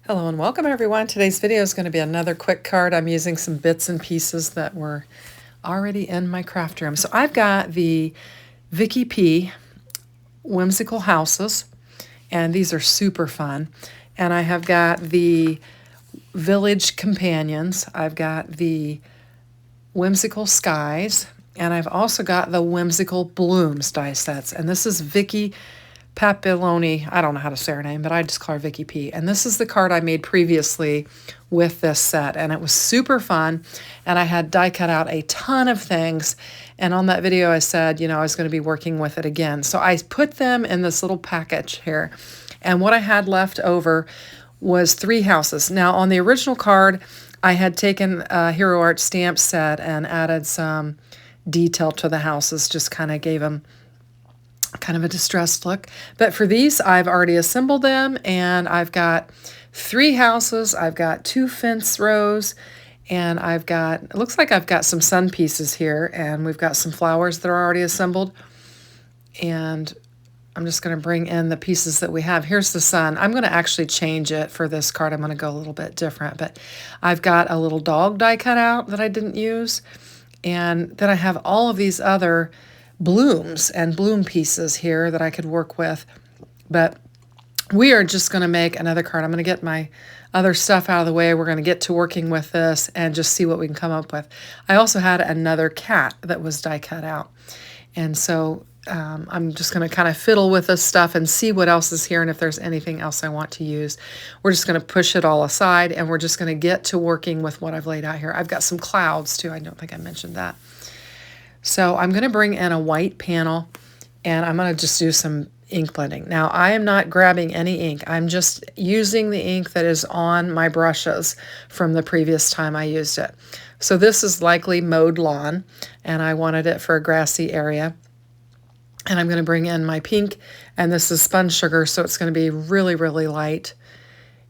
Hello and welcome everyone. Today's video is going to be another quick card. I'm using some bits and pieces that were already in my craft room. So I've got the Vicky P Whimsical Houses, and these are super fun. And I have got the Village Companions. I've got the Whimsical Skies, and I've also got the Whimsical Blooms die sets. And this is Vicky Papilloni. I don't know how to say her name, but I just call her Vicky P. And this is the card I made previously with this set, and it was super fun. And I had die cut out a ton of things. And on that video, I said, I was going to be working with it again. So I put them in this little package here. And what I had left over was 3 houses. Now, on the original card, I had taken a Hero Art stamp set and added some detail to the houses, just kind of gave them kind of a distressed look. But for these, I've already assembled them, and I've got 3 houses, I've got 2 fence rows, and it looks like I've got some sun pieces here, and we've got some flowers that are already assembled. And I'm just going to bring in the pieces that we have. Here's the sun. I'm going to actually change it for this card. I'm going to go a little bit different, but I've got a little dog die cut out that I didn't use, and then I have all of these other blooms and bloom pieces here that I could work with. But we are just going to make another card. I'm going to get my other stuff out of the way. We're going to get to working with this and just see what we can come up with. I also had another cat that was die cut out. And so I'm just going to kind of fiddle with this stuff and see what else is here and if there's anything else I want to use. We're just going to push it all aside, and we're just going to get to working with what I've laid out here. I've got some clouds too. I don't think I mentioned that. So I'm going to bring in a white panel, and I'm going to just do some ink blending. Now, I am not grabbing any ink. I'm just using the ink that is on my brushes from the previous time I used it. So this is likely mowed lawn, and I wanted it for a grassy area. And I'm going to bring in my pink, and this is spun sugar, so it's going to be really, really light.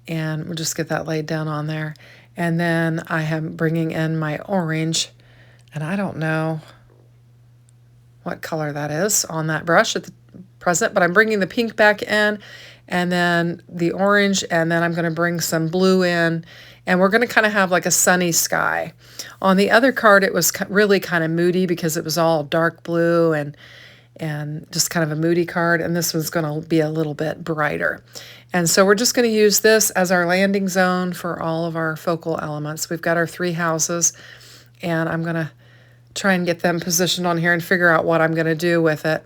And we'll just get that laid down on there. And then I am bringing in my orange, and I don't know what color that is on that brush at the present, but I'm bringing the pink back in, and then the orange, and then I'm going to bring some blue in, and we're going to kind of have like a sunny sky. On the other card, it was really kind of moody because it was all dark blue and just kind of a moody card, and this one's going to be a little bit brighter. And so we're just going to use this as our landing zone for all of our focal elements. We've got our 3 houses, and I'm going to try and get them positioned on here and figure out what I'm going to do with it.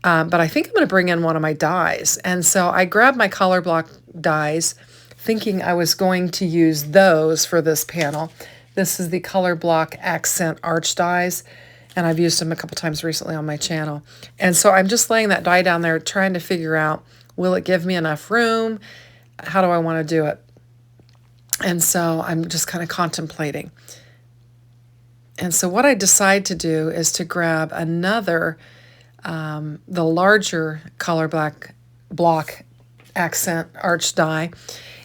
But I think I'm going to bring in one of my dies. And so I grabbed my color block dies, thinking I was going to use those for this panel. This is the color block accent arch dies, and I've used them a couple times recently on my channel. And so I'm just laying that die down there trying to figure out, will it give me enough room? How do I want to do it? And so I'm just kind of contemplating. And so what I decide to do is to grab another, the larger color block accent arch die,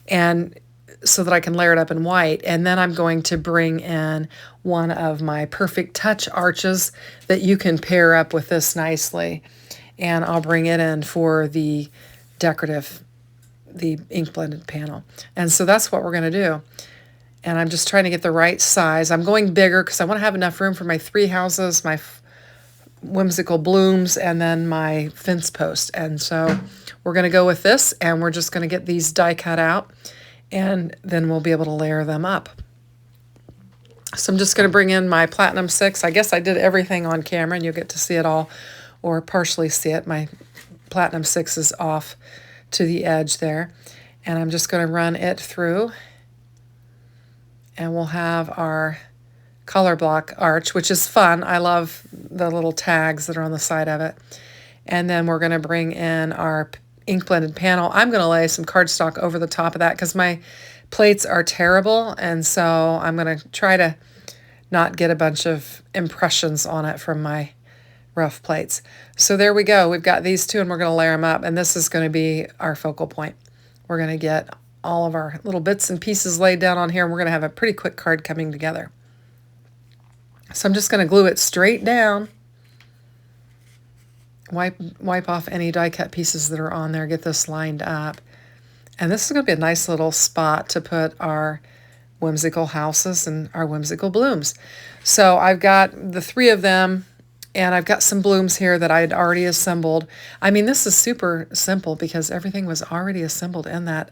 and so that I can layer it up in white. And then I'm going to bring in one of my Perfect Touch arches that you can pair up with this nicely. And I'll bring it in for the decorative, the ink blended panel. And so that's what we're going to do. And I'm just trying to get the right size. I'm going bigger because I want to have enough room for my 3 houses, my whimsical blooms, and then my fence post. And so we're going to go with this, and we're just going to get these die cut out, and then we'll be able to layer them up. So I'm just going to bring in my Platinum 6. I guess I did everything on camera, and you'll get to see it all or partially see it. My Platinum 6 is off to the edge there. And I'm just going to run it through. And we'll have our color block arch, which is fun. I love the little tags that are on the side of it. And then we're going to bring in our ink blended panel. I'm going to lay some cardstock over the top of that because my plates are terrible. And so I'm going to try to not get a bunch of impressions on it from my rough plates. So there we go. We've got these 2, and we're going to layer them up. And this is going to be our focal point. We're going to get all of our little bits and pieces laid down on here, and we're going to have a pretty quick card coming together. So I'm just going to glue it straight down, wipe off any die cut pieces that are on there, get this lined up, And this is going to be a nice little spot to put our whimsical houses and our whimsical blooms. So I've got the 3 of them, and I've got some blooms here that I had already assembled. I mean, this is super simple because everything was already assembled in that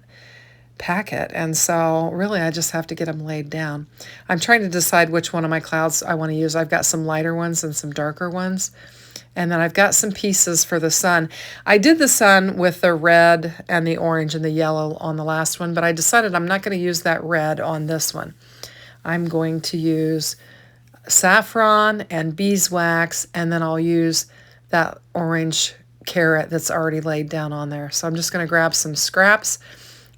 packet. And so really I just have to get them laid down. I'm trying to decide which one of my clouds I want to use. I've got some lighter ones and some darker ones. And then I've got some pieces for the sun. I did the sun with the red and the orange and the yellow on the last one, but I decided I'm not going to use that red on this one. I'm going to use saffron and beeswax, and then I'll use that orange carrot that's already laid down on there. So I'm just going to grab some scraps,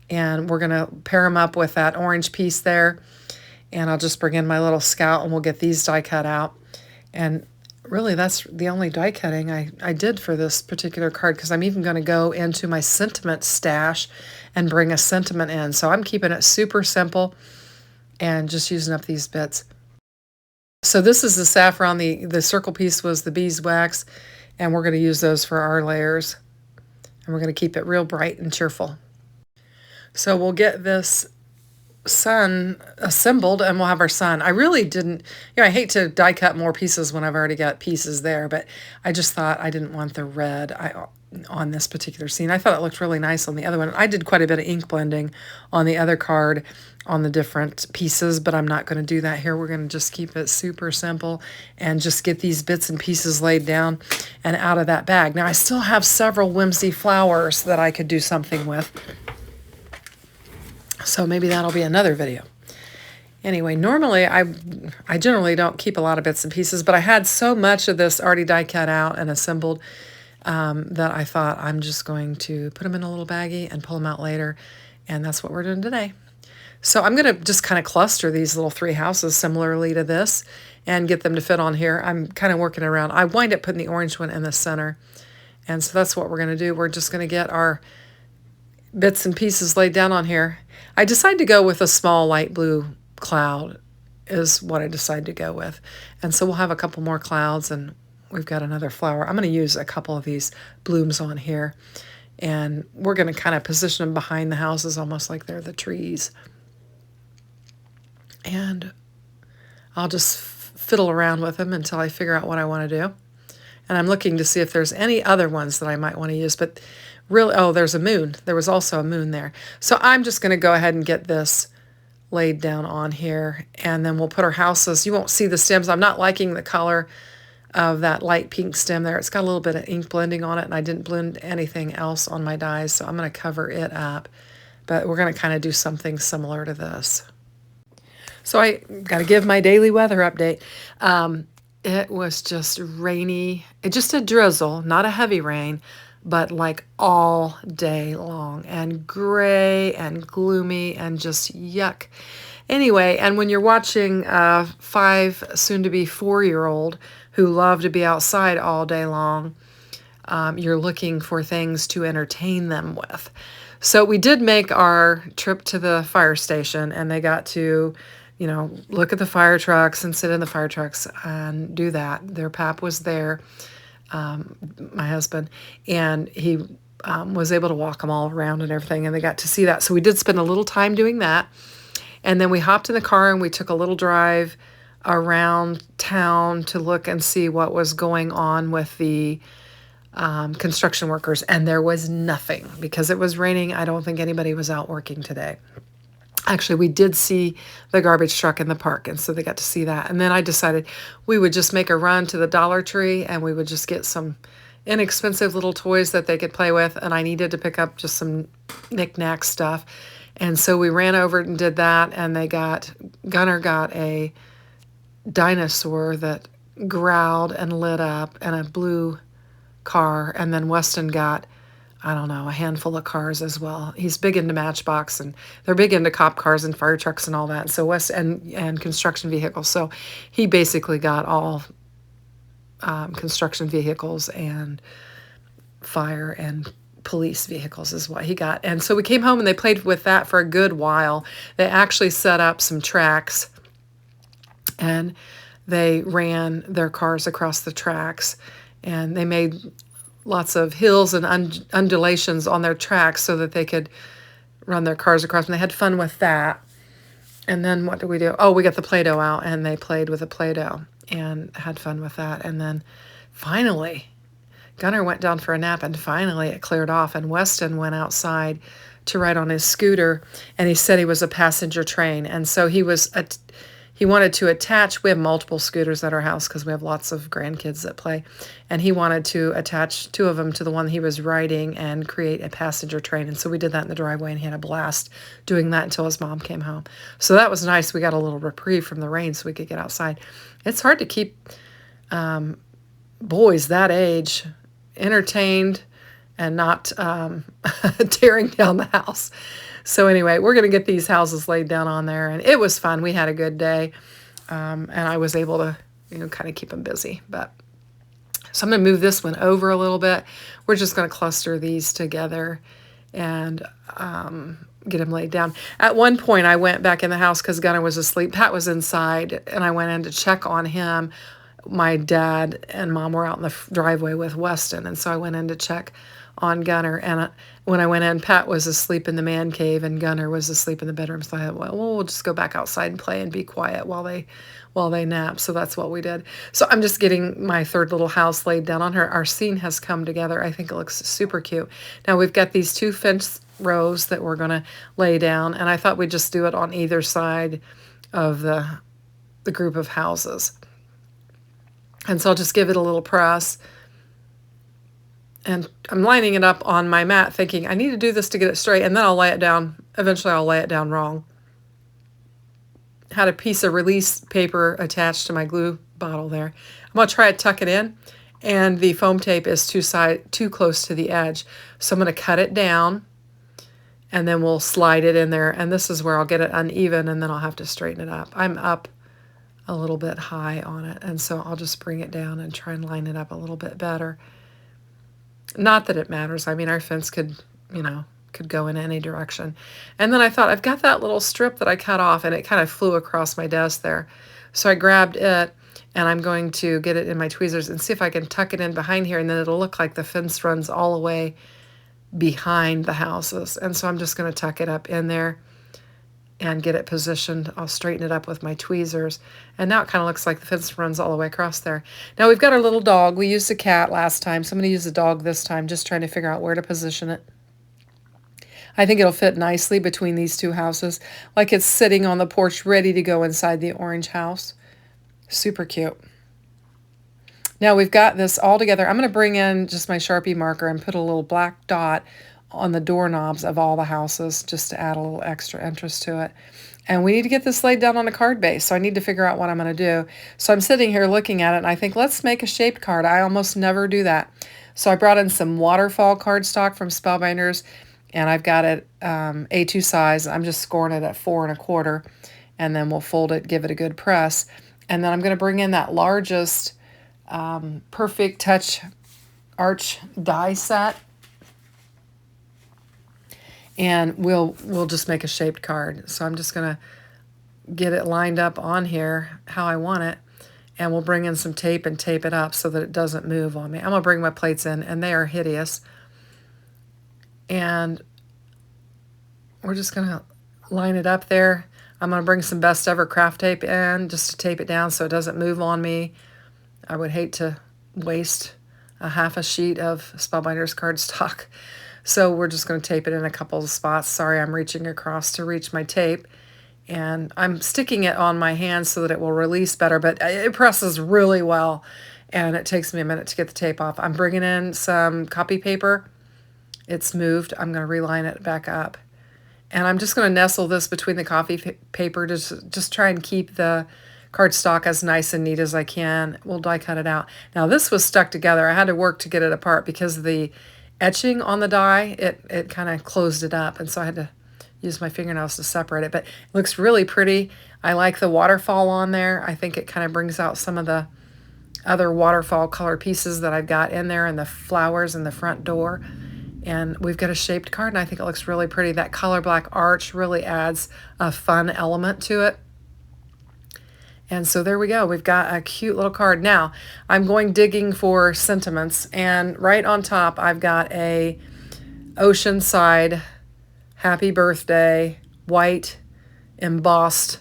and we're going to pair them up with that orange piece there. And I'll just bring in my little scout, and we'll get these die cut out. And really, that's the only die cutting I did for this particular card, because I'm even going to go into my sentiment stash and bring a sentiment in. So I'm keeping it super simple and just using up these bits. So this is the saffron. The circle piece was the beeswax, and we're going to use those for our layers. And we're going to keep it real bright and cheerful. So we'll get this sun assembled and we'll have our sun. I really didn't, I hate to die cut more pieces when I've already got pieces there, but I just thought I didn't want the red on this particular scene. I thought it looked really nice on the other one. I did quite a bit of ink blending on the other card on the different pieces, but I'm not going to do that here. We're going to just keep it super simple and just get these bits and pieces laid down and out of that bag. Now I still have several whimsy flowers that I could do something with. So maybe that'll be another video. Anyway, normally I generally don't keep a lot of bits and pieces, but I had so much of this already die cut out and assembled that I thought I'm just going to put them in a little baggie and pull them out later. And that's what we're doing today. So I'm going to just kind of cluster these little 3 houses similarly to this and get them to fit on here. I'm kind of working around. I wind up putting the orange one in the center. And so that's what we're going to do. We're just going to get our bits and pieces laid down on here. I decided to go with a small light blue cloud is what I decided to go with. And so we'll have a couple more clouds, and we've got another flower. I'm going to use a couple of these blooms on here, and we're going to kind of position them behind the houses almost like they're the trees. And I'll just fiddle around with them until I figure out what I want to do. And I'm looking to see if there's any other ones that I might want to use, but really, oh, there's a moon. There was also a moon there. So I'm just going to go ahead and get this laid down on here, and then we'll put our houses. You won't see the stems. I'm not liking the color of that light pink stem there. It's got a little bit of ink blending on it, and I didn't blend anything else on my dies, so I'm going to cover it up. But we're going to kind of do something similar to this. So I got to give my daily weather update. It was just rainy. It just a drizzle, not a heavy rain, but like all day long, and gray and gloomy and just yuck. Anyway, and when you're watching a 5, soon to be 4-year-old who love to be outside all day long, you're looking for things to entertain them with. So we did make our trip to the fire station, and they got to, look at the fire trucks and sit in the fire trucks and do that. Their pap was there. My husband, and he was able to walk them all around and everything, and they got to see that. So we did spend a little time doing that, and then we hopped in the car and we took a little drive around town to look and see what was going on with the construction workers, and there was nothing because it was raining. I don't think anybody was out working today. Actually, we did see the garbage truck in the park, and so they got to see that. And then I decided we would just make a run to the Dollar Tree, and we would just get some inexpensive little toys that they could play with, and I needed to pick up just some knick-knack stuff. And so we ran over and did that, and Gunnar got a dinosaur that growled and lit up, and a blue car, and then Weston got, I don't know, a handful of cars as well. He's big into Matchbox, and they're big into cop cars and fire trucks and all that. So and construction vehicles. So he basically got all construction vehicles and fire and police vehicles is what he got. And so we came home and they played with that for a good while. They actually set up some tracks, and they ran their cars across the tracks, and they made lots of hills and undulations on their tracks so that they could run their cars across, and they had fun with that. And then what did we do? Oh, we got the Play-Doh out, and they played with the Play-Doh and had fun with that. And then finally, Gunnar went down for a nap, and finally it cleared off, and Weston went outside to ride on his scooter, and he said he was a passenger train. And so he wanted to attach, we have multiple scooters at our house because we have lots of grandkids that play, and he wanted to attach 2 of them to the one he was riding and create a passenger train. And so we did that in the driveway, and he had a blast doing that until his mom came home. So that was nice. We got a little reprieve from the rain so we could get outside. It's hard to keep boys that age entertained and not tearing down the house. So anyway, we're going to get these houses laid down on there, and it was fun. We had a good day, and I was able to, kind of keep them busy. But so I'm going to move this one over a little bit. We're just going to cluster these together and get them laid down. At one point, I went back in the house because Gunnar was asleep. Pat was inside, and I went in to check on him. My dad and Mom were out in the driveway with Weston, and so I went in to check on Gunnar. And when I went in, Pat was asleep in the man cave, and Gunnar was asleep in the bedroom. So I thought, well, we'll just go back outside and play and be quiet while they nap. So that's what we did. So I'm just getting my third little house laid down on her. Our scene has come together. I think it looks super cute. Now we've got these 2 fence rows that we're going to lay down, and I thought we'd just do it on either side of the group of houses. And so I'll just give it a little press. And I'm lining it up on my mat thinking, I need to do this to get it straight, and then I'll lay it down. Eventually I'll lay it down wrong. Had a piece of release paper attached to my glue bottle there. I'm going to try to tuck it in, and the foam tape is too close to the edge. So I'm going to cut it down, and then we'll slide it in there. And this is where I'll get it uneven, and then I'll have to straighten it up. I'm up a little bit high on it, and so I'll just bring it down and try and line it up a little bit better. Not that it matters. I mean, our fence could go in any direction. And then I thought, I've got that little strip that I cut off, and it kind of flew across my desk there. So I grabbed it, and I'm going to get it in my tweezers and see if I can tuck it in behind here, and then it'll look like the fence runs all the way behind the houses. And so I'm just going to tuck it up in there and get it positioned. I'll straighten it up with my tweezers. And now it kind of looks like the fence runs all the way across there. Now we've got our little dog. We used a cat last time, so I'm going to use the dog this time, just trying to figure out where to position it. I think it'll fit nicely between these 2 houses, like it's sitting on the porch ready to go inside the orange house. Super cute. Now we've got this all together. I'm going to bring in just my Sharpie marker and put a little black dot on the doorknobs of all the houses just to add a little extra interest to it. And we need to get this laid down on a card base, so I need to figure out what I'm going to do. So I'm sitting here looking at it, and I think, let's make a shaped card. I almost never do that. So I brought in some waterfall cardstock from Spellbinders, and I've got it A2 size. I'm just scoring it at 4 1/4, and then we'll fold it, give it a good press. And then I'm going to bring in that largest Perfect Touch Arch die set, and we'll just make a shaped card. So I'm just going to get it lined up on here how I want it, and we'll bring in some tape and tape it up so that it doesn't move on me. I'm going to bring my plates in, and they are hideous. And we're just going to line it up there. I'm going to bring some Best Ever craft tape in just to tape it down so it doesn't move on me. I would hate to waste a half a sheet of Spellbinders cardstock. So we're just going to tape it in a couple of spots. Sorry, I'm reaching across to reach my tape. And I'm sticking it on my hand so that it will release better, but it presses really well, and it takes me a minute to get the tape off. I'm bringing in some copy paper. It's moved. I'm going to reline it back up. And I'm just going to nestle this between the copy paper to just try and keep the cardstock as nice and neat as I can. We'll die cut it out. Now this was stuck together. I had to work to get it apart because the etching on the die, it kind of closed it up, and so I had to use my fingernails to separate it. But it looks really pretty. I like the waterfall on there. I think it kind of brings out some of the other waterfall color pieces that I've got in there, and the flowers in the front door. And we've got a shaped card, and I think it looks really pretty. That color black arch really adds a fun element to it. And so there we go. We've got a cute little card. Now, I'm going digging for sentiments, and right on top I've got a oceanside happy birthday, white embossed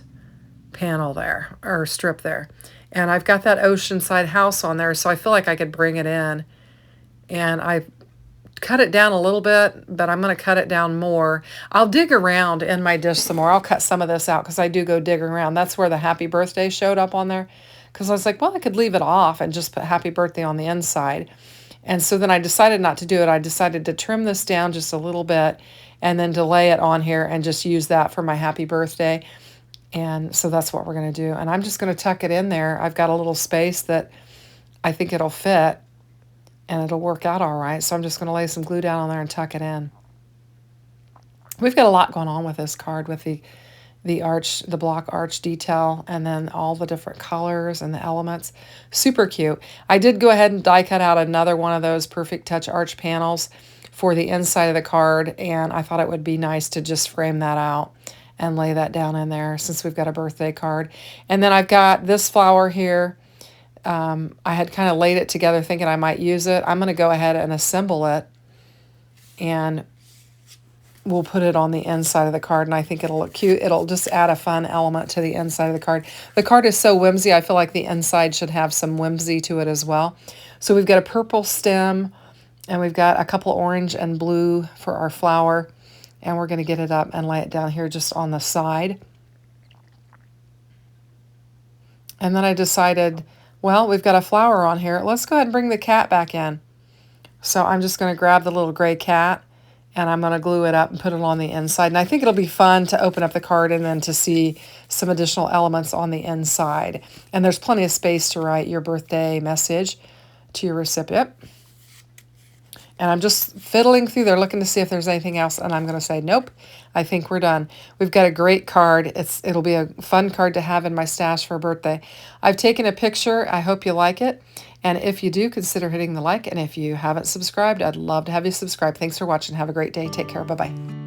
panel there, or strip there. And I've got that oceanside house on there, so I feel like I could bring it in. And I cut it down a little bit, but I'm going to cut it down more. I'll dig around in my dish some more. I'll cut some of this out because I do go digging around. That's where the happy birthday showed up on there, because I was like, well, I could leave it off and just put happy birthday on the inside. And so then I decided not to do it. I decided to trim this down just a little bit and then to lay it on here and just use that for my happy birthday. And so that's what we're going to do. And I'm just going to tuck it in there. I've got a little space that I think it'll fit and it'll work out all right. So I'm just going to lay some glue down on there and tuck it in. We've got a lot going on with this card, with the arch, the block arch detail, and then all the different colors and the elements. Super cute. I did go ahead and die cut out another one of those Perfect Touch arch panels for the inside of the card, and I thought it would be nice to just frame that out and lay that down in there since we've got a birthday card. And then I've got this flower here. I had kind of laid it together thinking I might use it. I'm going to go ahead and assemble it, and we'll put it on the inside of the card, and I think it'll look cute. It'll just add a fun element to the inside of the card. The card is so whimsy, I feel like the inside should have some whimsy to it as well. So we've got a purple stem, and we've got a couple orange and blue for our flower, and we're going to get it up and lay it down here just on the side. And then I decided, well, we've got a flower on here. Let's go ahead and bring the cat back in. So I'm just going to grab the little gray cat, and I'm going to glue it up and put it on the inside. And I think it'll be fun to open up the card and then to see some additional elements on the inside. And there's plenty of space to write your birthday message to your recipient. And I'm just fiddling through there looking to see if there's anything else, and I'm going to say, nope, I think we're done. We've got a great card. It'll be a fun card to have in my stash for a birthday. I've taken a picture. I hope you like it. And if you do, consider hitting the like. And if you haven't subscribed, I'd love to have you subscribe. Thanks for watching. Have a great day. Take care. Bye-bye.